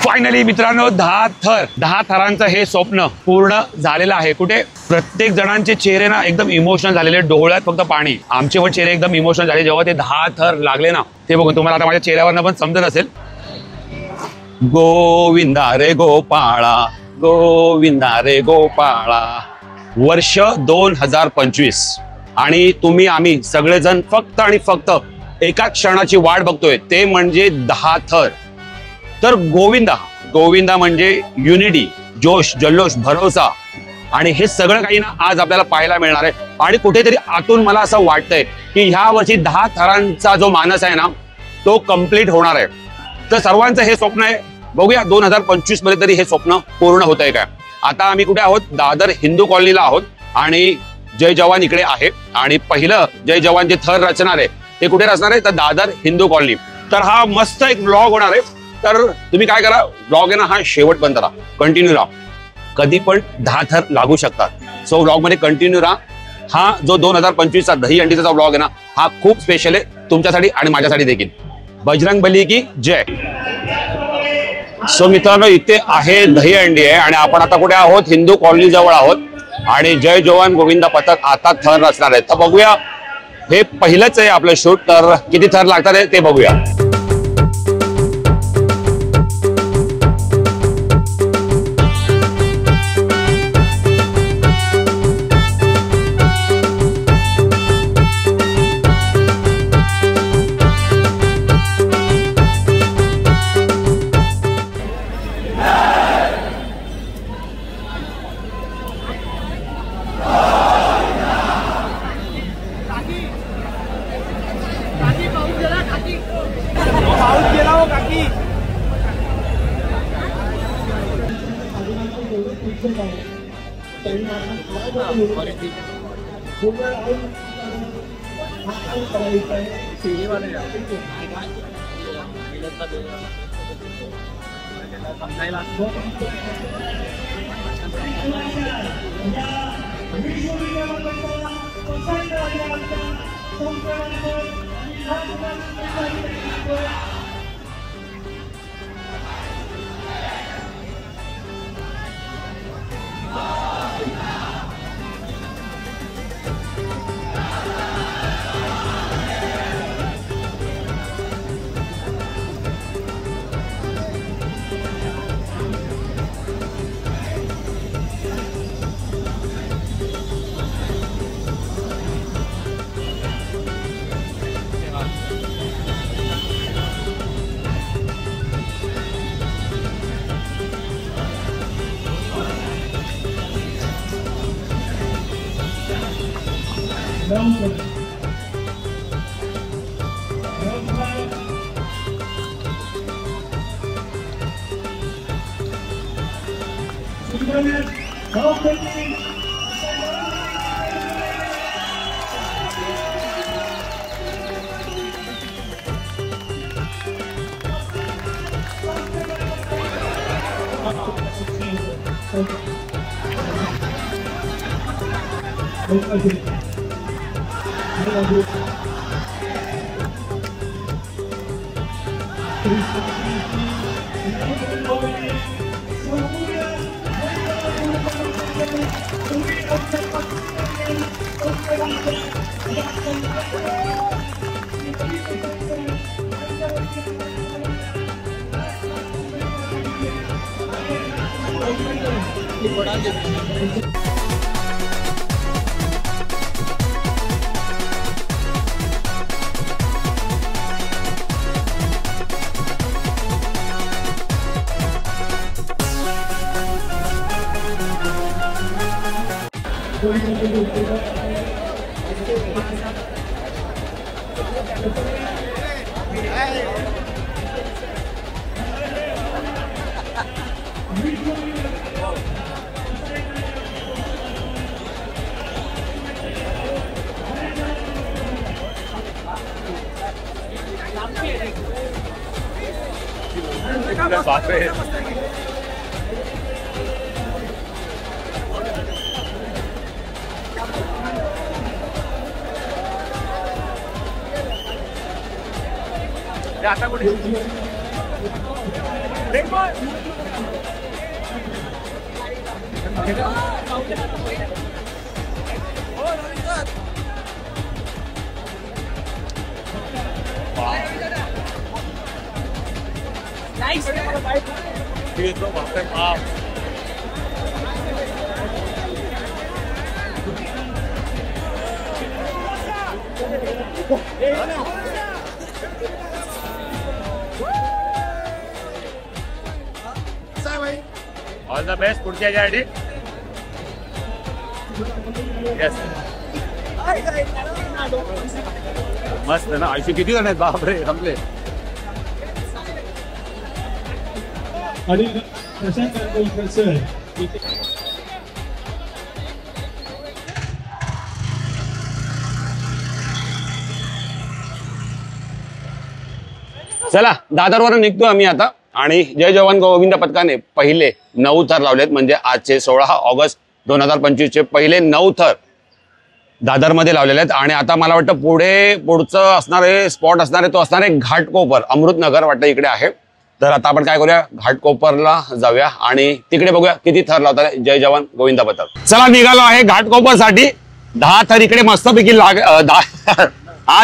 Finally मित्रांनो 10 थरांचं हे स्वप्न पूर्ण झालेलं आहे। कुठे प्रत्येक जणांचे चेहरे ना एकदम इमोशनल झालेले, डोळ्यात फक्त पाणी। आमचे पण चेहरे एकदम इमोशनल झाले जेव्हा ते 10 थर लागले ना। ते बघून तुम्हाला आता माझ्या चेहऱ्यावरनं पण समजत असेल। गोविंदा रे गोपाळा, गोविंदा रे गोपाळा। वर्ष 2025 आणि तुम्ही आम्ही सगळेजण फक्त आणि फक्त एका क्षणाची वाट बघतोय, ते म्हणजे 10 थर। तर गोविंदा म्हणजे युनिटी, जोश, जल्लोष, भरोसा आणि हे सगळं काही ना आज आपल्याला पाहायला मिळणार आहे। आणि कुठेतरी आतून मला असं वाटतंय की ह्या वर्षी 10 थरांचा जो मानस आहे ना तो कंप्लीट होणार आहे। तर सर्वांचं हे स्वप्न आहे, बघूया 2025 मध्ये तरी हे स्वप्न पूर्ण होत आहे काय। आता आम्ही कुठे आहोत? दादर हिंदू कॉलनीला आहोत आणि जय जवान इकडे आहे। आणि पहिलं जय जवान जे थर रचणार आहे ते कुठे रचणार आहे? तर दादर हिंदू कॉलनी। तर हा मस्त एक ब्लॉग होणार आहे। तर तुम्ही काय करा, ब्लॉग आहे ना हा शेवटपर्यंत राहा, कंटिन्यू राहा। कधी पण 10 थर लागू शकतात। सो ब्लॉग मध्ये कंटिन्यू राहा। हा जो 2025 चा दही अंडीचा ब्लॉग आहे ना हा खूप स्पेशल आहे तुमच्यासाठी आणि माझ्यासाठी देखील। बजरंग बली की जय। सो मित्रांनो इथे आहे दही अंडी आहे आणि आपण आता कुठे आहोत? हिंदू कॉलनी जवळ आहोत आणि जय जवान गोविंदा पथक आता थर रचणार आहे। तर बघूया, हे पहिलंच आहे आपलं शूट, तर किती थर लागतात ते बघूया। आता कुठे ऑल द बेस्ट पुढच्या साठी. येस मस्त ना. आयुष्य किती जण आहेत बापरे संपले. आणि प्रशांत कांदोलकर सर चला दादरवरून निघतो आम्ही आता. आणि जय जवान गोविंद पथकाने पहिले 9 थर लावलेत. म्हणजे आजचे 16 ऑगस्ट 2025 चे पहिले 9 थर दादरमध्ये लावलेले आहेत. आणि आता मला वाटतं पुढचं असणारे स्पॉट असणारे तो असणारे घाटकोपर अमृतनगर वाटतं इकडे आहे. तर आता आपण काय करूया घाटकोपरला जाऊया आणि तिकडे बघूया किती थर लावतात जय जवान गोविंद पथक. चला निघालो आहे घाटकोपरसाठी. 10 थर इकडे मस्तपैकी आज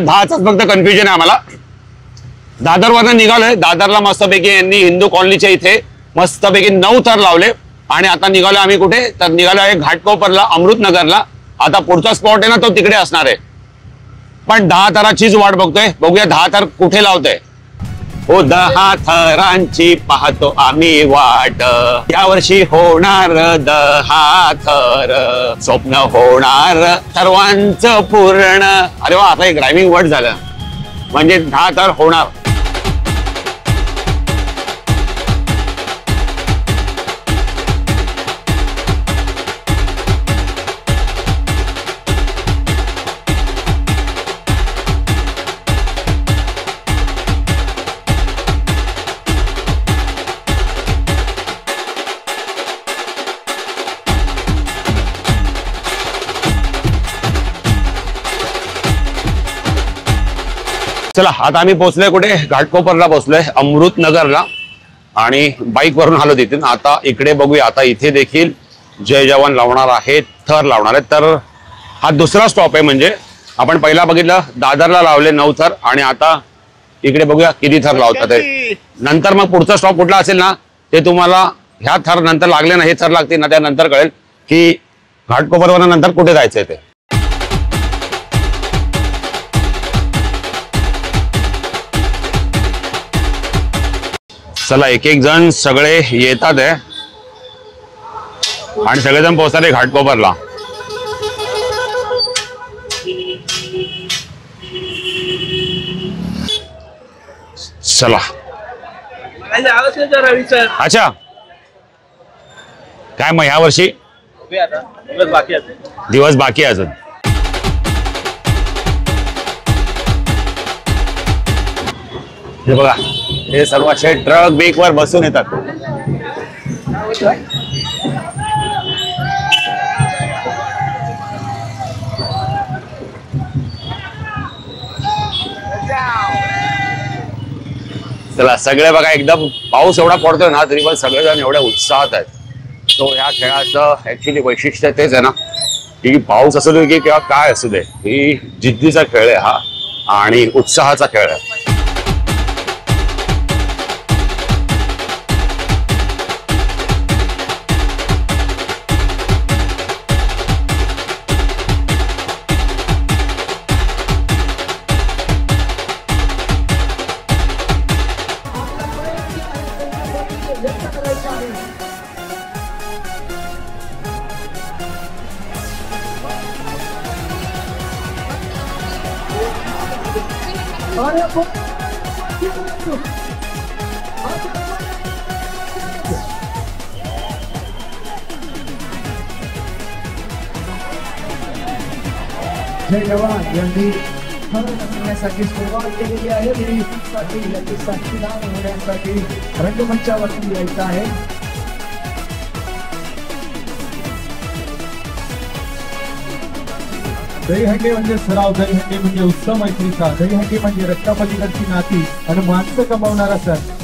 10च फक्त कन्फ्युजन आहे आम्हाला. दादरवरनं निघालोय. दादरला मस्तपैकी यांनी हिंदू कॉलनीच्या इथे मस्तपैकी 9 थर लावले. आणि आता निघालो आम्ही कुठे तर निघालो आहे घाटकोपरला अमृतनगरला. आता पुढचा स्पॉट आहे ना तो तिकडे असणार आहे. पण 10 थराचीच वाट बघतोय. बघूया 10 थर कुठे लावतोय. हो 10 थरांची पाहतो आम्ही वाट. यावर्षी होणार 10 थर. स्वप्न होणार सर्वांचं पूर्ण. अरे वा आता एक रायमिंग वर्ड झालं. म्हणजे 10 थर होणार. चला आता आम्ही पोहोचलोय कुठे घाटकोपरला पोहोचलोय अमृतनगरला. आणि बाईक वरून आलो तिथून. आता इकडे बघूया. आता इथे देखील जय जवान लावणार आहेत थर लावणार आहेत. तर हा दुसरा स्टॉप आहे. म्हणजे आपण पहिला बघितलं दादरला लावले 9 थर. आणि आता इकडे बघूया किती थर लावतात. नंतर मग पुढचा स्टॉप कुठला असेल ना ते तुम्हाला ह्या थर नंतर लागले ना हे थर लागतील ना त्यानंतर कळेल की घाटकोपरवरून नंतर कुठे जायचंय ते. चला एक एक जण सगळे येतात आहे आणि सगळेजण पोहोचतात आहे घाटकोपरला. चला अच्छा काय मग ह्या वर्षी दिवस बाकी अजून. हे बघा हे सर्व असे ट्रक बेक वर बसून येतात. चला सगळे बघा एकदम पाऊस एवढा पडतोय ना तरी पण सगळेजण एवढ्या उत्साहात आहेत. तो ह्या खेळाचं ऍक्च्युली वैशिष्ट्य तेच आहे ना की पाऊस असू दे की किंवा काय असू दे ही जिद्दीचा खेळ आहे हा आणि उत्साहाचा खेळ आहे. जय जवान यांनी करण्यासाठी सुरुवात केलेली आहे. याची साक्षीदार होण्यासाठी रंगमंचावरती यायचं आहे. दहीहंडी म्हणजे सराव, दहीहंडी म्हणजे उत्सव मैत्रीचा, दहीहंडी म्हणजे रक्तापलीकडची नाती आणि माणसं कमावणारा सण.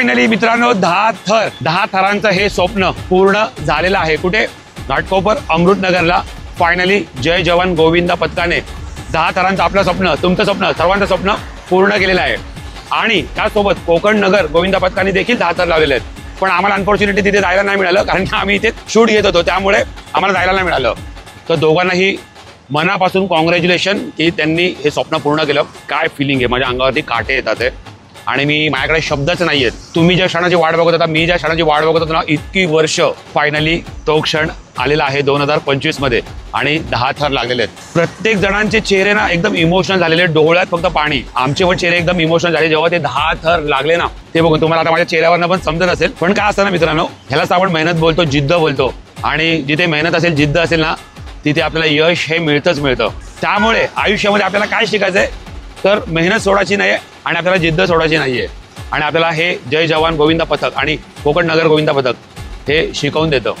फायनली मित्रांनो 10 थरांचं हे स्वप्न पूर्ण झालेलं आहे. कुठे? घाटकोपर अमृतनगरला फायनली जय जवान गोविंदा पथकाने 10 थरांचं आपलं स्वप्न, तुमचं स्वप्न, सर्वांचं स्वप्न पूर्ण केलेलं आहे. आणि त्यासोबत कोकण नगर गोविंदा पथकाने देखील 10 थर लावलेले आहेत. पण आम्हाला अनफॉर्च्युनेटली तिथे जायला नाही मिळालं, कारण की आम्ही इथे शूट घेत होतो, त्यामुळे आम्हाला जायला नाही मिळालं. तर दोघांनाही मनापासून कॉंग्रॅच्युलेशन की त्यांनी हे स्वप्न पूर्ण केलं. काय फिलिंग आहे, माझ्या अंगावरती काटे येतात आहे आणि माझ्याकडे शब्दच नाही आहेत. तुम्ही ज्या क्षणाची वाट बघत होता, मी ज्या क्षणाची वाट बघत होतो ना, इतकी वर्ष फायनली तो क्षण आलेला आहे 2025 मध्ये आणि 10 थर लागलेले आहेत. प्रत्येक जणांचे चेहरे ना एकदम इमोशनल झालेले, डोळ्यात फक्त पाणी. आमचे पण चेहरे एकदम इमोशनल झाले जेव्हा ते 10 थर लागले ना. ते बघून तुम्हाला आता माझ्या चेहऱ्यावरनं पण समजत असेल. पण काय असतं ना मित्रांनो, ह्यालाच आपण मेहनत बोलतो, जिद्द बोलतो. आणि जिथे मेहनत असेल, जिद्द असेल ना, तिथे आपल्याला यश हे मिळतंच मिळतं. त्यामुळे आयुष्यामध्ये आपल्याला काय शिकायचंय, तर मेहनत सोडायची नाहीये आणि आपल्याला जिद्द सोडायची नाहीये. आणि आपल्याला हे जय जवान गोविंदा पथक आणि कोकण नगर गोविंदा पथक हे शिकवून देतं.